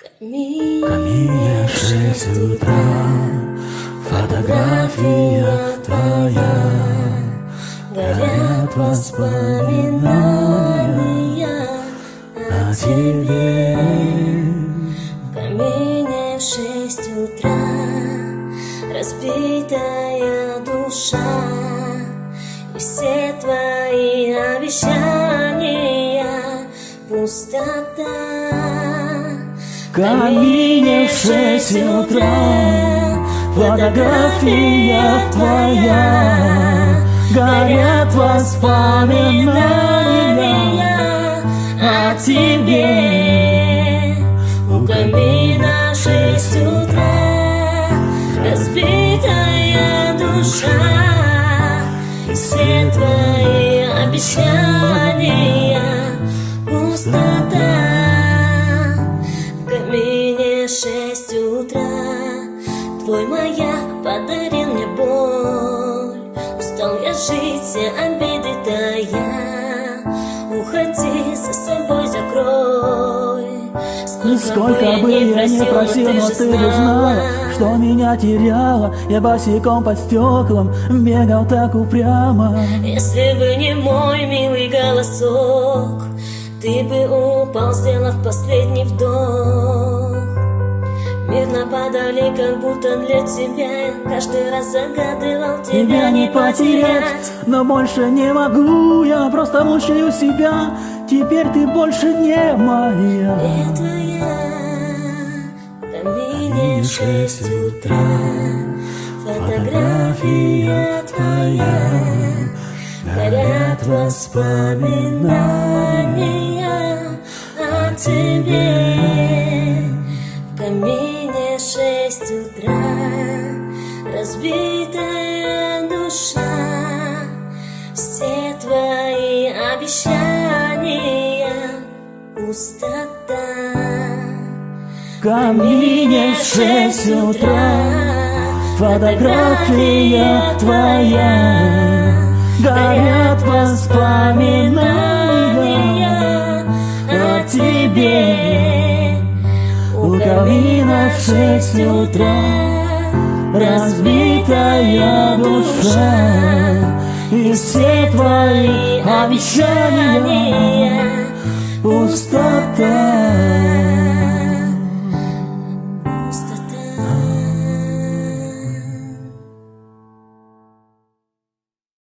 Камине 6 утра, фотография твоя, горят воспоминания о тебе. В камине 6 утра, разбитая душа, и все твои обещания пустота. В камине 6 утра, фотография твоя, горят воспоминания о тебе. У камина 6 утра, разбитая душа, и все твои обещания пустота. В камине 6 утра, твой маяк подарил мне боль. Устал я жить, все обиды тая. Уходи, за собой закрой. Сколько бы я не просил, но ты бы знала, что меня теряла. Я босиком под стеклом бегал так упрямо. Если бы не мой милый голосок, ты бы упал, сделав последний вдох. Мир нападали, как будто для тебя. Каждый раз загадывал тебя не потерять. Но больше не могу, я просто мучаю себя. Теперь ты больше не моя. Не твоя. В камине 6 утра, фотография твоя, горят воспоминания о тебе. В камине 6 утра, разбитая душа, все твои обещания пустота. В камине 6 утра, фотография твоя, горят воспоминания о тебе. У камина 6 утра, разбитая душа, и все твои обещания пустота.